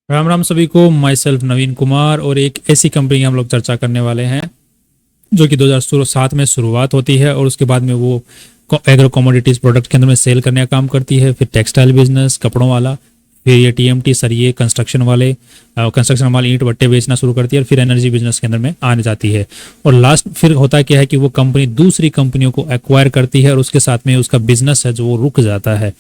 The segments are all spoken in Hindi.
राम राम सभी को। माई सेल्फ नवीन कुमार और एक ऐसी कंपनी की हम लोग चर्चा करने वाले हैं जो कि 2007 में शुरुआत होती है और उसके बाद में वो एग्रो कमोडिटीज प्रोडक्ट के अंदर में सेल करने का काम करती है। फिर टेक्सटाइल बिजनेस, कपड़ों वाला, फिर ये टीएमटी सरिये कंस्ट्रक्शन वाले कंस्ट्रक्शन माल ईंट भट्टे बेचना शुरू करती है और फिर एनर्जी बिजनेस के अंदर में आने जाती है। और लास्ट फिर होता क्या है कि वो कंपनी दूसरी कंपनियों को एक्वायर करती है और उसके साथ में उसका बिजनेस है जो वो रुक जाता है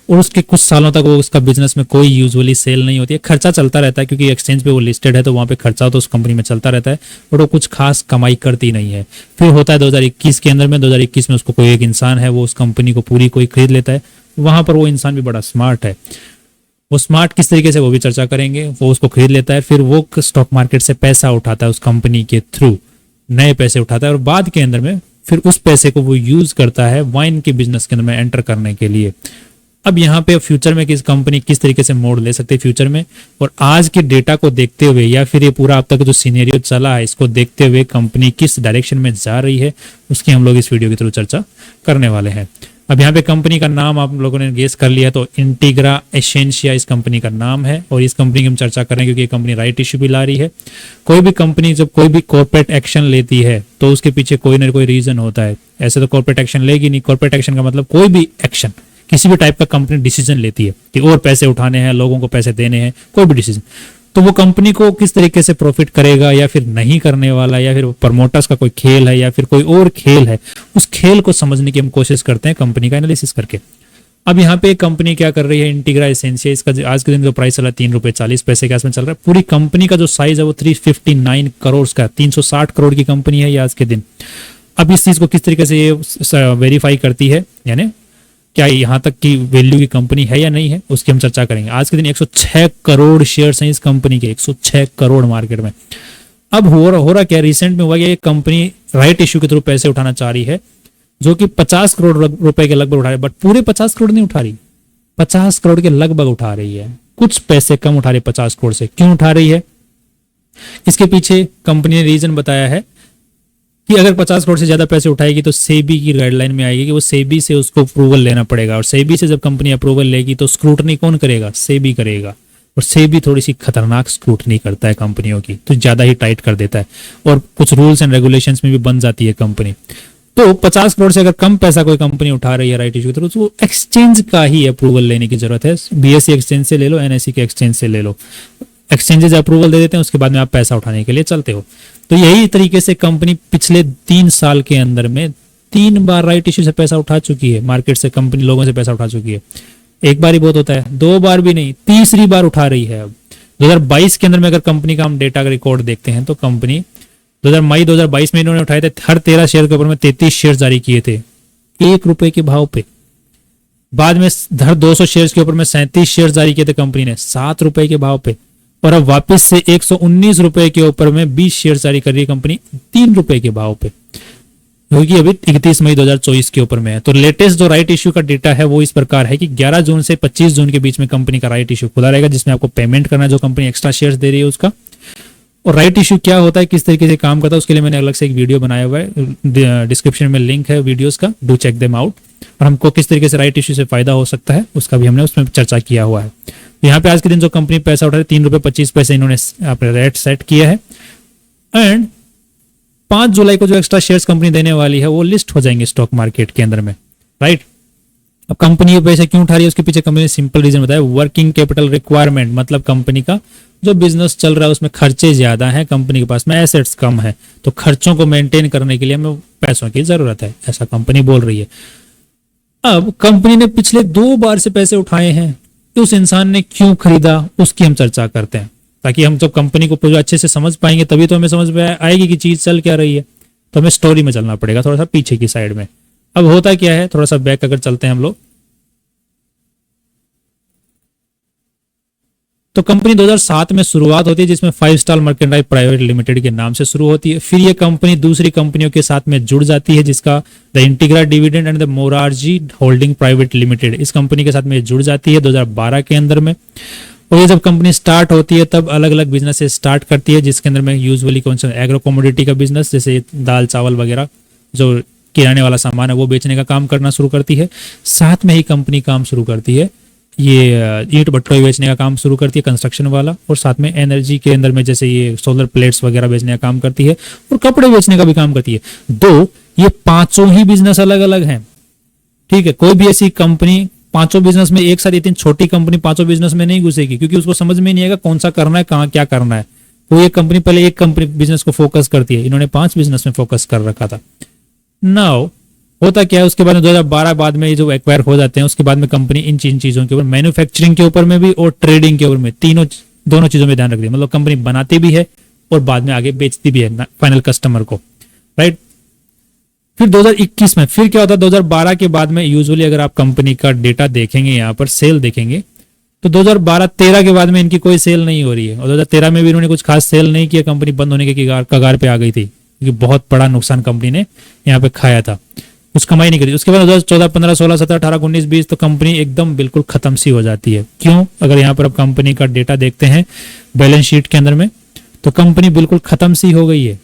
और उसके कुछ सालों तक वो उसका बिजनेस में कोई यूजुअली सेल नहीं होती है। खर्चा चलता रहता है क्योंकि एक्सचेंज पे वो लिस्टेड है तो वहाँ पे खर्चा तो उस कंपनी में चलता रहता है, बट वो कुछ खास कमाई करती नहीं है। फिर होता है 2021 के अंदर में, 2021 में उसको कोई एक इंसान है वो उस कंपनी को पूरी कोई खरीद लेता है। वहां पर वो इंसान भी बड़ा स्मार्ट है। वो स्मार्ट किस तरीके से वो भी चर्चा करेंगे। वो उसको खरीद लेता है, फिर वो स्टॉक मार्केट से पैसा उठाता है, उस कंपनी के थ्रू नए पैसे उठाता है और बाद के अंदर में फिर उस पैसे को वो यूज करता है वाइन के बिजनेस के अंदर में एंटर करने के लिए। अब यहाँ पे फ्यूचर में किस कंपनी किस तरीके से मोड़ ले सकते हैं फ्यूचर में, और आज के डेटा को देखते हुए या फिर ये पूरा अब तक जो सीनेरियो चला है इसको देखते हुए कंपनी किस डायरेक्शन में जा रही है, उसकी हम लोग इस वीडियो के थ्रू चर्चा करने वाले हैं। अब यहाँ पे कंपनी का नाम आप लोगों ने गेस कर लिया, तो इंटीग्रा एसेंशिया इस कंपनी का नाम है और इस कंपनी की हम चर्चा कर रहे हैं क्योंकि ये कंपनी राइट इश्यू भी ला रही है। कोई भी कंपनी जब कोई भी कॉर्पोरेट एक्शन लेती है तो उसके पीछे कोई ना कोई रीजन होता है। ऐसे तो कॉर्पोरेट एक्शन लेगी नहीं। कॉर्पोरेट एक्शन का मतलब कोई भी एक्शन, किसी भी टाइप का कंपनी डिसीजन लेती है कि और पैसे उठाने हैं, लोगों को पैसे देने हैं, कोई भी डिसीजन, तो वो कंपनी को किस तरीके से प्रॉफिट करेगा या फिर नहीं करने वाला, या फिर प्रमोटर्स का कोई खेल है या फिर कोई और खेल है, उस खेल को समझने की हम कोशिश करते हैं कंपनी का एनालिसिस करके। अब यहाँ पे कंपनी क्या कर रही है, इंटीग्रा एसेंशिया, इसका आज के दिन जो प्राइस चला 3 रुपए 40 पैसे के आसपास चल रहा है। पूरी कंपनी का जो साइज है वो 359 करोड़ का, 360 करोड़ की कंपनी है ये आज के दिन। अब इस चीज को किस तरीके से ये वेरीफाई करती है, यानी क्या यहाँ तक की वैल्यू की कंपनी है या नहीं है, उसकी हम चर्चा करेंगे। आज के दिन 106 करोड़ शेयर्स हैं इस कंपनी के, 106 करोड़ मार्केट में। अब हो रहा क्या, रिसेंट में हुआ कि ये कंपनी राइट इश्यू के थ्रू पैसे उठाना चाह रही है जो कि 50 करोड़ रुपए के लगभग उठा रही है, बट पूरे 50 करोड़ नहीं उठा रही, 50 करोड़ के लगभग उठा रही है, कुछ पैसे कम उठा रही है 50 करोड़ से। क्यों उठा रही है, इसके पीछे कंपनी ने रीजन बताया है कि अगर 50 करोड़ से ज्यादा पैसे उठाएगी तो सेबी की गाइडलाइन में आएगी कि वो सेबी से उसको अप्रूवल लेना पड़ेगा, और सेबी से जब कंपनी अप्रूवल लेगी तो स्क्रूटनी कौन करेगा, सेबी करेगा। और सेबी थोड़ी सी खतरनाक स्क्रूटनी करता है कंपनियों की, तो ज्यादा ही टाइट कर देता है और कुछ रूल्स एंड रेगुलेशंस में भी बन जाती है कंपनी। तो 50 करोड़ से अगर कम पैसा कोई कंपनी उठा रही है राइट इशू तो उसको एक्सचेंज का ही अप्रूवल लेने की जरूरत है। बीएससी एक्सचेंज से ले लो, एनएससी के एक्सचेंज से ले लो, एक्सचेंजेस अप्रूवल दे देते हैं, उसके बाद में आप पैसा उठाने के लिए चलते हो। तो यही तरीके से कंपनी पिछले 3 साल के अंदर में 3 बार राइट इश्यू से पैसा उठा चुकी है, मार्केट से कंपनी लोगों से पैसा उठा चुकी है। एक बार ही बहुत होता है, 2 बार भी नहीं, तीसरी बार उठा रही है। अब 2022 के अंदर में अगर कंपनी का हम डेटा का रिकॉर्ड देखते हैं तो कंपनी मई 2022 में इन्होंने उठाए थे हर 13 शेयर के ऊपर में 33 शेयर जारी किए थे 1 रुपए के भाव पे। बाद में हर 200 शेयर के ऊपर में 37 शेयर जारी किए थे कंपनी ने 7 रुपए के भाव पे, और अब वापस से 119 रुपए के ऊपर में 20 शेयर जारी कर रही है कंपनी 3 रुपए के भाव पे, क्योंकि अभी 31 मई 2024 के ऊपर में है। तो लेटेस्ट जो राइट इश्यू का डेटा है वो इस प्रकार है कि 11 जून से 25 जून के बीच में कंपनी का राइट इश्यू खुला रहेगा, जिसमें आपको पेमेंट करना है जो कंपनी एक्स्ट्रा शेयर्स दे रही है उसका। और राइट इश्यू क्या होता है, किस तरीके से काम करता है, उसके लिए मैंने अलग से एक वीडियो बनाया हुआ है, डिस्क्रिप्शन में लिंक है वीडियोस का, डू चेक देम आउट। और हमको किस तरीके से राइट इश्यू से फायदा हो सकता है उसका भी हमने उसमें चर्चा किया हुआ है। यहाँ पे आज के दिन जो कंपनी पैसा उठा रही है 3 रुपए 25 पैसे इन्होंने अपने रेट सेट किया है, एंड 5 जुलाई को जो एक्स्ट्रा शेयर्स कंपनी देने वाली है वो लिस्ट हो जाएंगे स्टॉक मार्केट के अंदर में, राइट। अब कंपनी ये पैसे क्यों उठा रही है उसके पीछे कंपनी ने सिंपल रीजन बताया, वर्किंग कैपिटल रिक्वायरमेंट, मतलब कंपनी का जो बिजनेस चल रहा है उसमें खर्चे ज्यादा हैं, कंपनी के पास में एसेट्स कम है, तो खर्चों को मेंटेन करने के लिए हमें पैसों की जरूरत है, ऐसा कंपनी बोल रही है। अब कंपनी ने पिछले 2 बार से पैसे उठाए हैं, तो उस इंसान ने क्यों खरीदा उसकी हम चर्चा करते हैं, ताकि हम जब कंपनी को पूरा अच्छे से समझ पाएंगे तभी तो हमें समझ में आएगी कि चीज चल क्या रही है। तो हमें स्टोरी में चलना पड़ेगा, थोड़ा सा पीछे की साइड में। अब होता क्या है, थोड़ा सा बैक अगर चलते हैं हम लोग, तो कंपनी 2007 में शुरुआत होती है जिसमें 5 स्टार मर्केंटाइल प्राइवेट लिमिटेड के नाम से शुरू होती है। फिर ये कंपनी दूसरी कंपनियों के साथ में जुड़ जाती है, जिसका the Integra dividend and the Morarji holding private limited, इस कंपनी के साथ में जुड़ जाती है 2012 के अंदर में। और ये जब कंपनी स्टार्ट होती है तब अलग अलग बिजनेस स्टार्ट करती है, जिसके अंदर में यूजुअली कौन सा एग्रो कमोडिटी का बिजनेस, जैसे दाल चावल वगैरह जो किराने वाला सामान है वो बेचने का काम करना शुरू करती है। साथ में ही कंपनी काम शुरू करती है ये ईंट भट्टों बेचने का काम शुरू करती है, कंस्ट्रक्शन वाला, और साथ में एनर्जी के अंदर में जैसे ये सोलर प्लेट्स वगैरह बेचने का काम करती है, और कपड़े बेचने का भी काम करती है। दो ये पांचों ही बिजनेस अलग अलग हैं, ठीक है। कोई भी ऐसी कंपनी पांचों बिजनेस में एक साथ, इतनी छोटी कंपनी पांचों बिजनेस में नहीं घुसेगी, क्योंकि उसको समझ में नहीं आएगा कौन सा करना है, कहाँ क्या करना है। कोई एक कंपनी पहले एक कंपनी बिजनेस को फोकस करती है, इन्होंने 5 बिजनेस में फोकस कर रखा था। नाउ होता क्या है, उसके बाद में 2012 बाद में ये जो एक्वायर हो जाते हैं, उसके बाद में कंपनी इन चीजों के ऊपर, मैन्युफैक्चरिंग के ऊपर में भी और ट्रेडिंग के ऊपर में, दोनों चीजों में ध्यान रखती है। मतलब कंपनी बनाती भी है और बाद में आगे बेचती भी है फाइनल कस्टमर को, राइट। फिर 2021 में फिर क्या होता है, 2012 के बाद में यूजुअली अगर आप कंपनी का डेटा देखेंगे, यहाँ पर सेल देखेंगे, तो 2012-13 के बाद में इनकी कोई सेल नहीं हो रही है, और 2013 में भी इन्होंने कुछ खास सेल नहीं किया, कंपनी बंद होने के कगार पे आ गई थी, क्योंकि बहुत बड़ा नुकसान कंपनी ने यहाँ पे खाया था, कुछ कमाई नहीं करी। उसके बाद 2014, 15, 16, 17, 18, 19, 20 तो कंपनी एकदम बिल्कुल खत्म सी हो जाती है। क्यों? अगर यहाँ पर आप कंपनी का डेटा देखते हैं बैलेंस शीट के अंदर में, तो कंपनी बिल्कुल खत्म सी हो गई है।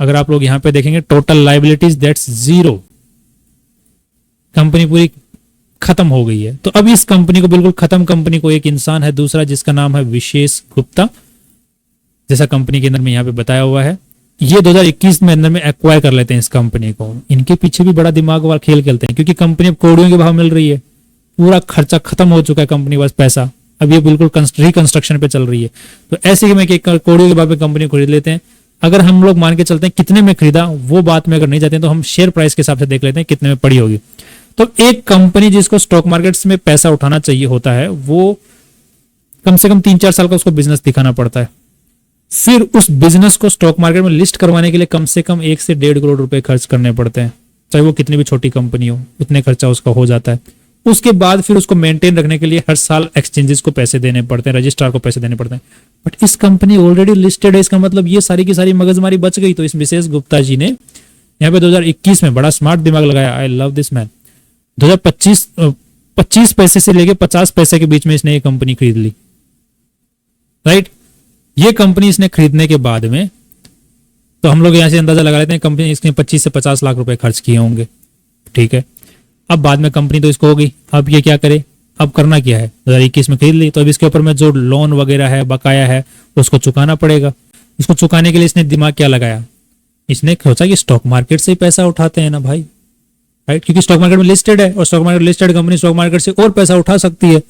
अगर आप लोग यहां पे देखेंगे टोटल लाइबिलिटीज दैट्स 0, कंपनी पूरी खत्म हो गई है। तो अब इस कंपनी को, बिल्कुल खत्म कंपनी को, एक इंसान है दूसरा जिसका नाम है विशेष गुप्ता, जैसा कंपनी के अंदर में यहाँ पे बताया हुआ है, ये 2021 में अंदर में एक्वायर कर लेते हैं इस कंपनी को। इनके पीछे भी बड़ा दिमाग वाला खेल खेलते हैं, क्योंकि कंपनी अब करोड़ों के भाव मिल रही है, पूरा खर्चा खत्म हो चुका है कंपनी, बस पैसा अब ये बिल्कुल रिकंस्ट्रक्शन पे चल रही है। तो ऐसे में करोड़ों के भाव में कंपनी खरीद लेते हैं। अगर हम लोग मान के चलते हैं कितने में खरीदा, वो बात में अगर नहीं जाते हैं, तो हम शेयर प्राइस के हिसाब से देख लेते हैं कितने में पड़ी होगी। तो एक कंपनी जिसको स्टॉक मार्केट्स में पैसा उठाना चाहिए होता है, वो कम से कम 3-4 साल का उसको बिजनेस दिखाना पड़ता है। फिर उस बिजनेस को स्टॉक मार्केट में लिस्ट करवाने के लिए कम से कम 1 से 1.5 करोड़ रुपए खर्च करने पड़ते हैं, चाहे वो कितनी भी छोटी कंपनी हो, उतने खर्चा उसका हो जाता है। उसके बाद फिर उसको मेंटेन रखने के लिए हर साल एक्सचेंजेस को पैसे देने पड़ते हैं, रजिस्ट्रार को पैसे देने पड़ते हैं। बट इस कंपनी ऑलरेडी लिस्टेड है, इसका मतलब ये सारी की सारी मगजमारी बच गई। तो इस विशेष गुप्ता जी ने यहाँ पे 2021 में बड़ा स्मार्ट दिमाग लगाया। I love this man. 25 पैसे से लेके 50 पैसे के बीच में इसने ये कंपनी खरीद ली, राइट। ये कंपनी इसने खरीदने के बाद में, तो हम लोग यहां से अंदाजा लगा लेते हैं कंपनी इसने 25 से 50 लाख रुपए खर्च किए होंगे, ठीक है। अब बाद में कंपनी तो इसको हो गई, अब ये क्या करे, अब करना क्या है, 2021 में खरीद ली, तो अब इसके ऊपर में जो लोन वगैरह है, बकाया है, उसको चुकाना पड़ेगा। इसको चुकाने के लिए इसने दिमाग क्या लगाया, इसने सोचा कि स्टॉक मार्केट से ही पैसा उठाते हैं ना भाई, राइट, क्योंकि स्टॉक मार्केट में लिस्टेड है और stock market listed company stock market से और पैसा उठा सकती है।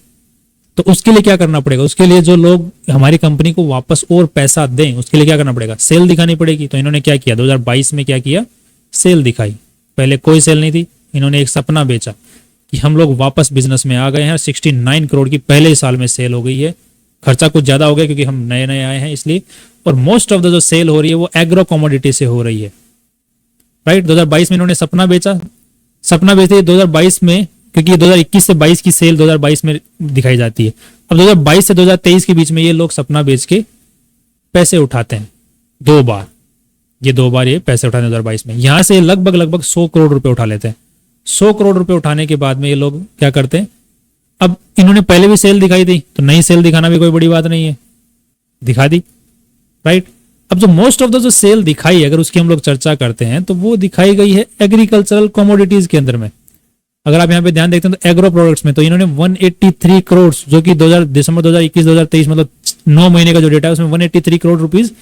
तो उसके लिए क्या करना पड़ेगा, उसके लिए जो लोग हमारी कंपनी को वापस और पैसा दें, उसके लिए क्या करना पड़ेगा, सेल दिखानी पड़ेगी। तो इन्होंने क्या किया, 2022 में क्या किया, सेल दिखाई। पहले कोई सेल नहीं थी, इन्होंने एक सपना बेचा कि हम लोग वापस बिजनेस में आ गए हैं। 69 करोड़ की पहले साल में सेल हो गई है। खर्चा कुछ ज्यादा हो गया क्योंकि हम नए नए आए हैं इसलिए, और मोस्ट ऑफ द जो सेल हो रही है वो एग्रो कमोडिटी से हो रही है, राइट। 2022 में इन्होंने सपना बेचा, सपना बेचते 2022 में, क्योंकि 2021 से 22 की सेल 2022 में दिखाई जाती है। अब 2022 से 2023 के बीच में ये लोग सपना बेच के पैसे उठाते हैं 2 बार, ये 2 बार ये पैसे उठाते हैं 2022 में। यहां से लगभग 100 करोड़ रुपए उठा लेते हैं। 100 करोड़ रुपए उठाने के बाद में ये लोग क्या करते हैं, अब इन्होंने पहले भी सेल दिखाई थी, तो नई सेल दिखाना भी कोई बड़ी बात नहीं है, दिखा दी, राइट। अब जो मोस्ट ऑफ द जो सेल दिखाई, अगर उसकी हम लोग चर्चा करते हैं, तो वो दिखाई गई है एग्रीकल्चरल कमोडिटीज के अंदर में। अगर आप यहाँ पे ध्यान देखते हैं तो एग्रो प्रोडक्ट्स में तो इन्होंने 183 करोड़, जो कि दिसंबर 2021 2023 मतलब 9 महीने का जो डेटा है उसमें 183 करोड़ रुपीज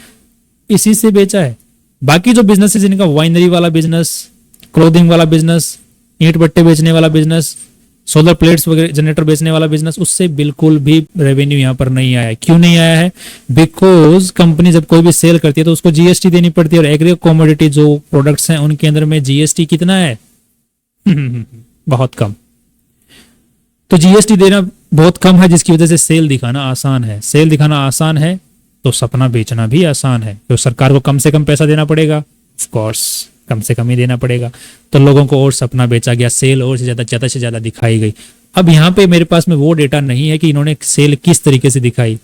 इसी से बेचा है। बाकी जो बिजनेस इनका वाइनरी वाला बिजनेस, क्लोथिंग वाला बिजनेस, ईंट भट्टे बेचने वाला बिजनेस, सोलर प्लेट्स वगैरह जनरेटर बेचने वाला बिजनेस, उससे बिल्कुल भी रेवेन्यू यहाँ पर नहीं आया है। क्यों नहीं आया है, बिकॉज कंपनी जब कोई भी सेल करती है तो उसको जीएसटी देनी पड़ती है, और एग्री कमोडिटी जो प्रोडक्ट्स हैं उनके अंदर में जीएसटी कितना है बहुत कम। तो जीएसटी देना बहुत कम है, जिसकी वजह से सेल दिखाना आसान है। सेल दिखाना आसान है तो सपना बेचना भी आसान है। तो सरकार को कम से कम पैसा देना पड़ेगा, ऑफ कोर्स कम से कम ही देना पड़ेगा। तो लोगों को और सपना बेचा गया, सेल और ज्यादा से ज्यादा दिखाई गई। अब यहाँ पे मेरे पास में वो डेटा नहीं है कि इन्होंने सेल किस तरीके से दिखाई,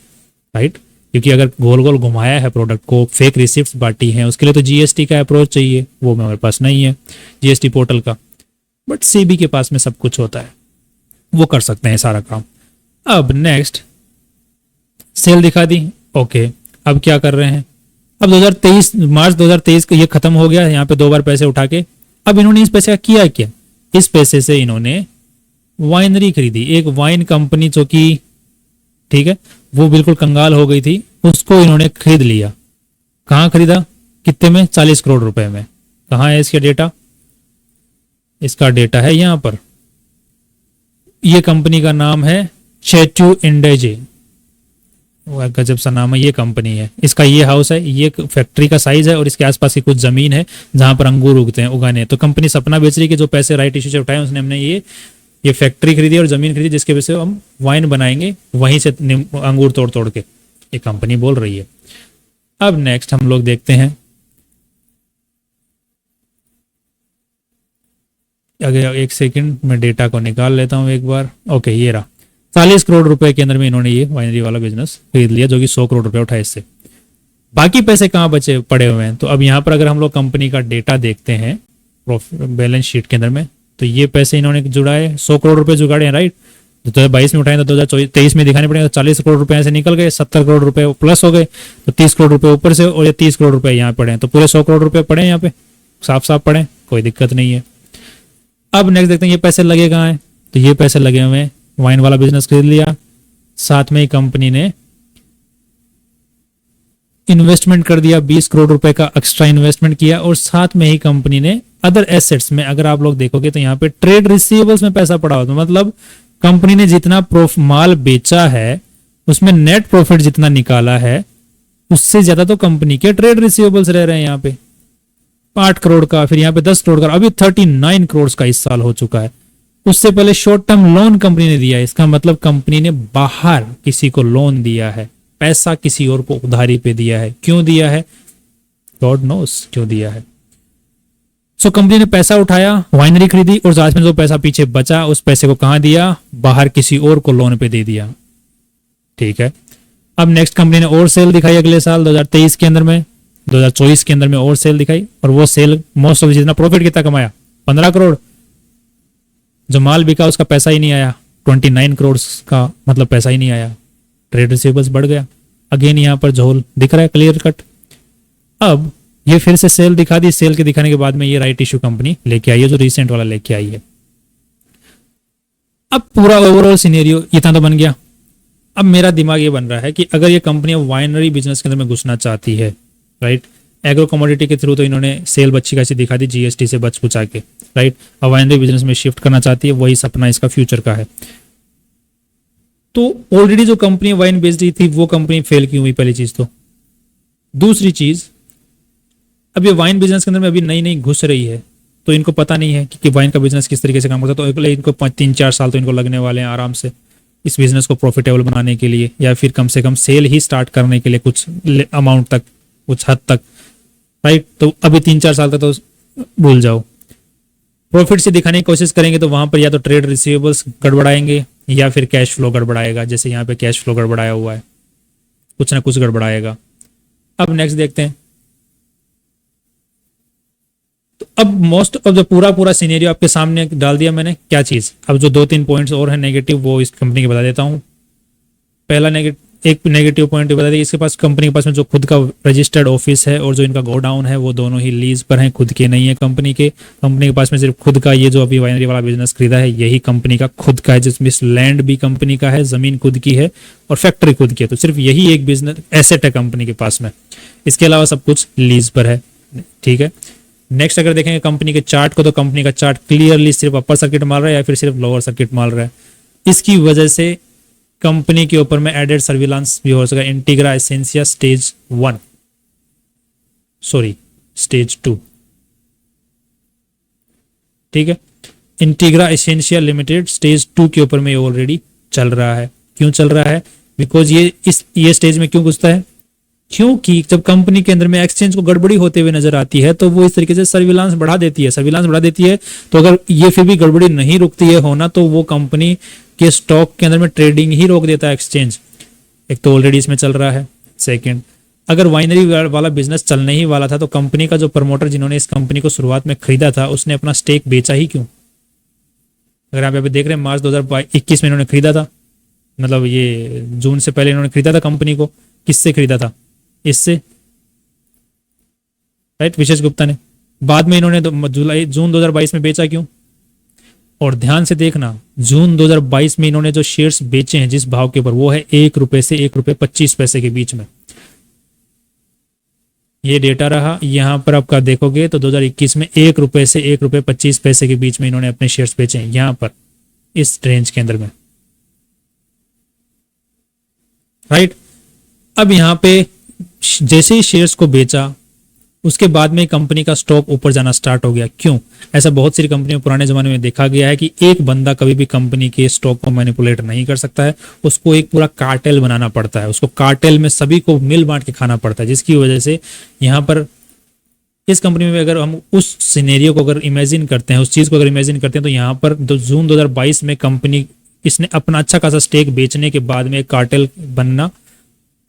राइट, क्योंकि अगर गोल गोल घुमाया है प्रोडक्ट को, फेक रिसिप्ट बांटी है, उसके लिए तो जीएसटी का अप्रोच चाहिए, वो मेरे पास नहीं है जीएसटी पोर्टल का। बट सीबी के पास में सब कुछ होता है, वो कर सकते हैं सारा काम। अब नेक्स्ट सेल दिखा दी, ओके। अब क्या कर रहे हैं, अब 2023 मार्च 2023 को ये खत्म हो गया, यहाँ पे 2 बार पैसे उठा के। अब इन्होंने इस पैसे का किया क्या, इस पैसे से इन्होंने वाइनरी खरीदी, एक वाइन कंपनी जो कि ठीक है वो बिल्कुल कंगाल हो गई थी, उसको इन्होंने खरीद लिया। कहाँ खरीदा, कितने में, 40 करोड़ रुपए में। कहाँ है इसका डेटा, इसका डेटा है यहाँ पर। ये कंपनी का नाम है चेट्यू इंडेजे, गजब सा नाम है, ये कंपनी है, इसका ये हाउस है, ये फैक्ट्री का साइज है और इसके आसपास की कुछ जमीन है जहां पर अंगूर उगते हैं, उगाने हैं। तो कंपनी सपना बेच रही है कि जो पैसे राइट इश्यू से उठाए उसने हमने ये फैक्ट्री खरीदी और जमीन खरीदी जिसके वजह से हम वाइन बनाएंगे वहीं से अंगूर तोड़ तोड़ के, ये कंपनी बोल रही है। अब नेक्स्ट हम लोग देखते हैं, अगर एक सेकंड में डेटा को निकाल लेता हूं एक बार। ओके, ये रहा, 40 करोड़ रुपए के अंदर में इन्होंने ये वाइनरी वाला बिजनेस खरीद लिया, जो कि 100 करोड़ रुपए उठाए इससे। बाकी पैसे कहाँ बचे पड़े हुए हैं, तो अब यहाँ पर अगर हम लोग कंपनी का डेटा देखते हैं बैलेंस शीट के अंदर में, तो ये पैसे इन्होंने जुड़ाए, 100 करोड़ रुपए जुगाड़े हैं, राइट। 2022 में उठाए तो 2023 में दिखाने पड़ेगा, 40 करोड़ रुपए ऐसे निकल गए, 70 करोड़ रुपए प्लस हो गए, तो 30 करोड़ रुपए ऊपर से और ये 30 करोड़ रुपए यहाँ पड़े हैं, तो पूरे 100 करोड़ रुपए पड़े हैं यहाँ पे, साफ साफ पड़े, कोई दिक्कत नहीं है। अब नेक्स्ट देखते हैं ये पैसे लगे कहाँ हैं, तो ये पैसे लगे हुए हैं, वाइन वाला बिजनेस खरीद लिया, साथ में ही कंपनी ने इन्वेस्टमेंट कर दिया, 20 करोड़ रुपए का एक्स्ट्रा इन्वेस्टमेंट किया, और साथ में ही कंपनी ने अदर एसेट्स में, अगर आप लोग देखोगे तो यहाँ पे ट्रेड रिसीवेबल्स में पैसा पड़ा होता, मतलब कंपनी ने जितना माल बेचा है उसमें नेट प्रॉफिट जितना निकाला है उससे ज्यादा तो कंपनी के ट्रेड रिसीवेबल्स रह रहे हैं यहाँ पे, 8 करोड़ का, फिर यहाँ पे 10 करोड़ का, अभी 39 करोड़ का इस साल हो चुका है। उससे पहले शॉर्ट टर्म लोन कंपनी ने दिया है, इसका मतलब कंपनी ने बाहर किसी को लोन दिया है, पैसा किसी और को उधारी पे दिया है। क्यों दिया है, गॉड नोस क्यों दिया है। सो कंपनी ने पैसा उठाया, वाइनरी खरीदी, और साथ में जो पैसा पीछे बचा उस पैसे को कहां दिया, बाहर किसी और को लोन पे दे दिया, ठीक है। अब नेक्स्ट कंपनी ने और सेल दिखाई अगले साल 2023 के अंदर में, 2024 के अंदर में और सेल दिखाई, और वो सेल मोस्ट ऑफ जितना प्रॉफिट कितना कमाया, 15 करोड़। जो माल बिका उसका पैसा ही नहीं आया, 29 करोड़ का मतलब पैसा ही नहीं आया, ट्रेड रिसीवेबल्स बढ़ गया। अगेन यहाँ पर झोल दिख रहा है क्लियर कट। अब ये फिर से सेल दिखा दी, सेल के दिखाने के बाद में ये राइट इश्यू कंपनी लेके आई है, जो रिसेंट वाला लेके आई है। अब पूरा ओवरऑल सिनेरियो इतना तो बन गया। अब मेरा दिमाग ये बन रहा है कि अगर ये कंपनी वाइनरी बिजनेस के अंदर में घुसना चाहती है, राइट, एग्रो कमोडिटी के थ्रू तो इन्होंने सेल बच्ची खासी दिखा दी जीएसटी से बच बुचा के, राइट, अब वाइनरी बिजनेस में शिफ्ट करना चाहती है, वही सपना इसका फ्यूचर का है। तो ऑलरेडी जो कंपनी वाइन बेच रही थी वो कंपनी फेल क्यों हुई, पहली चीज तो। दूसरी चीज, अब ये वाइन बिजनेस के अंदर में अभी नई नई घुस रही है, तो इनको पता नहीं है कि वाइन का बिजनेस किस तरीके से काम करता है, तो इनको 3-4 साल तो इनको लगने वाले हैं आराम से इस बिजनेस को प्रॉफिटेबल बनाने के लिए, या फिर कम से कम सेल ही स्टार्ट करने के लिए कुछ अमाउंट तक, कुछ हद तक, राइट। तो अभी 3-4 साल तक तो भूल जाओ। प्रॉफिट से दिखाने की कोशिश करेंगे तो वहां पर या तो ट्रेड रिसीवेबल्स गड़बड़ाएंगे या फिर कैश फ्लो गड़बड़ाएगा, जैसे यहाँ पे कैश फ्लो गड़बड़ाया हुआ है, कुछ ना कुछ गड़बड़ाएगा। अब नेक्स्ट देखते हैं। तो अब मोस्ट ऑफ द पूरा सीनेरियो आपके सामने डाल दिया मैंने, क्या चीज। अब जो 2-3 पॉइंट्स और है नेगेटिव वो इस कंपनी के बता देता हूं। पहला एक नेगेटिव पॉइंट बता दें, इसके पास कंपनी के पास में जो खुद का रजिस्टर्ड ऑफिस है और जो इनका गोडाउन है वो दोनों ही लीज पर हैं, खुद के नहीं है कंपनी के। कंपनी के पास में सिर्फ खुद का ये जो अभी वाइनरी वाला बिजनेस खरीदा है यही कंपनी का खुद का है, जिसमें लैंड भी कंपनी का है, जमीन खुद की है और फैक्ट्री खुद की है। तो सिर्फ यही एक बिजनेस एसेट है कंपनी के पास में, इसके अलावा सब कुछ लीज पर है, ठीक है। नेक्स्ट अगर देखेंगे कंपनी के चार्ट को, तो कंपनी का चार्ट क्लियरली सिर्फ अपर सर्किट मार रहा है या फिर सिर्फ लोअर सर्किट मार रहा है। इसकी वजह से कंपनी के ऊपर में एडेड सर्विलांस भी हो सका, इंटीग्रा एसेंशिया स्टेज 2, ठीक है। इंटीग्रा एसेंशिया लिमिटेड स्टेज 2 के ऊपर में ऑलरेडी चल रहा है। क्यों चल रहा है, बिकॉज ये स्टेज में क्यों घुसता है, क्योंकि जब कंपनी के अंदर में एक्सचेंज को गड़बड़ी होते हुए नजर आती है तो वो इस तरीके से सर्विलांस बढ़ा देती है। तो अगर ये फिर भी गड़बड़ी नहीं रुकती है होना, तो वो कंपनी के स्टॉक के अंदर में ट्रेडिंग ही रोक देता है एक्सचेंज। एक तो ऑलरेडी इसमें चल रहा है। सेकंड, अगर वाइनरी वाला बिजनेस चलने ही वाला था तो कंपनी का जो प्रमोटर जिन्होंने इस कंपनी को शुरुआत में खरीदा था उसने अपना स्टेक बेचा ही क्यों। अगर आप यहाँ पे देख रहे हैं मार्च 2021 में इन्होंने खरीदा था, मतलब ये जून से पहले इन्होंने खरीदा था कंपनी को। किससे खरीदा था, इससे, राइट, विशेष गुप्ता ने। बाद में इन्होंने जून 2022 में बेचा क्यों, और ध्यान से देखना, जून 2022 में इन्होंने जो शेयर्स बेचे हैं जिस भाव के ऊपर, वो है 1 रुपए से 1 रुपए 25 पैसे के बीच में। ये डेटा रहा। यहां पर आपका देखोगे तो 2021 में 1 रुपए से 1 रुपए 25 पैसे के बीच में इन्होंने अपने शेयर्स बेचे हैं, यहां पर इस रेंज के अंदर में, राइट। अब यहां पे जैसे ही शेयर्स को बेचा, उसके बाद में कंपनी का स्टॉक ऊपर जाना स्टार्ट हो गया। क्यों? ऐसा बहुत सारी कंपनियों पुराने जमाने में देखा गया है कि एक बंदा कभी भी कंपनी के स्टॉक को मैनिपुलेट नहीं कर सकता है, उसको एक पूरा कार्टेल बनाना पड़ता है, उसको कार्टेल में सभी को मिल बांट के खाना पड़ता है, जिसकी वजह से यहाँ पर इस कंपनी में अगर हम उस सिनेरियो को अगर इमेजिन करते हैं, उस चीज को अगर इमेजिन करते हैं, तो यहाँ पर जून 2022 में कंपनी इसने अपना अच्छा खासा स्टेक बेचने के बाद में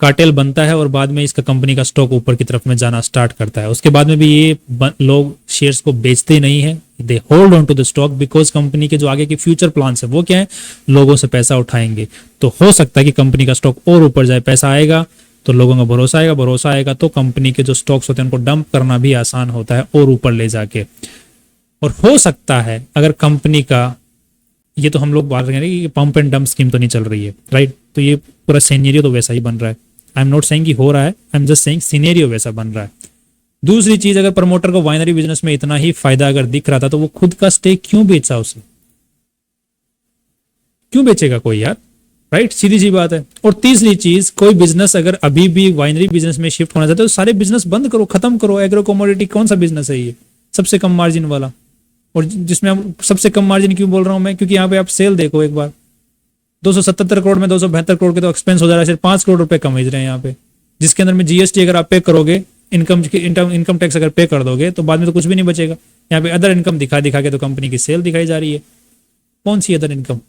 कार्टेल बनता है और बाद में इसका कंपनी का स्टॉक ऊपर की तरफ में जाना स्टार्ट करता है। उसके बाद में भी ये लोग शेयर्स को बेचते नहीं है, they hold on to the stock, because company के जो आगे के फ्यूचर प्लान्स है वो क्या है, लोगों से पैसा उठाएंगे। तो हो सकता है कि कंपनी का स्टॉक और ऊपर जाए, पैसा आएगा तो लोगों का भरोसा आएगा तो कंपनी के जो स्टॉक्स होते हैं उनको डंप करना भी आसान होता है और ऊपर ले जाके। और हो सकता है अगर कंपनी का, ये तो हम लोग बात करेंगे कि पंप एंड डंप स्कीम तो नहीं चल रही है, राइट। तो ये पूरा सिनेरियो तो वैसा ही बन रहा है। आई एम नॉट सेइंग कि हो रहा है, I am just saying scenario वैसा बन रहा है। दूसरी चीज, अगर प्रमोटर को वाइनरी बिजनेस में इतना ही फायदा अगर दिख रहा था तो वो खुद का स्टेक क्यों बेचा? उसे क्यों बेचेगा कोई यार, राइट। सीधी सी बात है। और तीसरी चीज, कोई बिजनेस अगर अभी भी वाइनरी बिजनेस में शिफ्ट होना चाहते हो तो सारे बिजनेस बंद करो, खत्म करो। एग्रो कमोडिटी कौन सा बिजनेस है ये? सबसे कम मार्जिन वाला, और जिसमें हम सबसे कम मार्जिन क्यों बोल रहा हूं मैं, क्योंकि यहाँ पे आप सेल देखो एक बार, 277 करोड़ में 272 करोड़ के तो एक्सपेंस हो जा रहा है, सिर्फ 5 करोड़ रुपए कम भेज रहे हैं यहाँ पे, जिसके अंदर में जीएसटी अगर आप पे करोगे, इनकम टैक्स अगर पे कर दोगे तो बाद में तो कुछ भी नहीं बचेगा। यहाँ पे अदर इनकम दिखा के तो कंपनी की सेल दिखाई जा रही है। कौन सी अदर इनकम?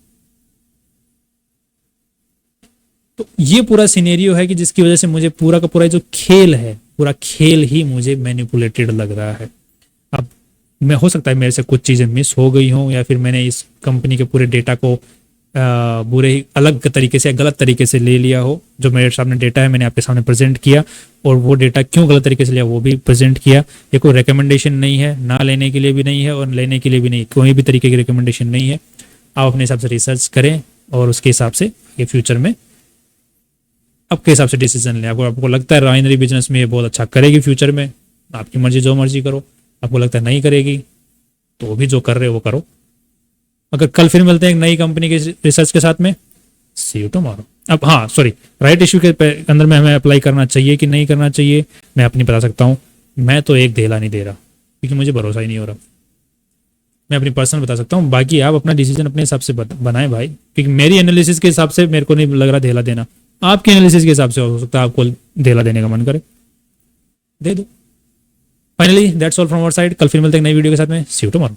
तो ये पूरा सिनेरियो है कि जिसकी वजह से मुझे पूरा का पूरा जो खेल है, पूरा खेल ही मुझे मैनिपुलेटेड लग रहा है। अब मैं, हो सकता है मेरे से कुछ चीजें मिस हो गई हों, या फिर मैंने इस कंपनी के पूरे डेटा को बुरे ही अलग तरीके से, गलत तरीके से ले लिया हो। जो मेरे सामने डेटा है मैंने आपके सामने प्रेजेंट किया, और वो डेटा क्यों गलत तरीके से लिया वो भी प्रेजेंट किया। ये कोई रिकमेंडेशन नहीं है, ना लेने के लिए भी नहीं है और लेने के लिए भी नहीं, कोई भी तरीके की रिकमेंडेशन नहीं है। आप अपने हिसाब से रिसर्च करें और उसके हिसाब से ये फ्यूचर में आपके हिसाब से डिसीजन लें। आपको लगता है राइनरी बिजनेस में ये बहुत अच्छा करेगी फ्यूचर में, आपकी मर्जी, जो मर्जी करो। आपको लगता है नहीं करेगी तो भी जो कर रहे हो वो करो। अगर कल फिर मिलते हैं एक नई कंपनी के रिसर्च के साथ में, सी यू टुमारो। अब हाँ सॉरी, राइट इश्यू के अंदर में हमें अप्लाई करना चाहिए कि नहीं करना चाहिए, मैं अपनी बता सकता हूँ। मैं तो एक धेला नहीं दे रहा क्योंकि मुझे भरोसा ही नहीं हो रहा। मैं अपनी पर्सनल बता सकता हूँ, बाकी आप अपना डिसीजन अपने हिसाब से बनाएं भाई, क्योंकि मेरी एनालिसिस के हिसाब से मेरे को नहीं लग रहा धेला देना। आपके एनालिसिस के हिसाब से हो सकता है आपको धेला देने का मन करे, दे दो। Finally that's all from our side. कल फिर मिलते हैं नई वीडियो के साथ में। See you tomorrow.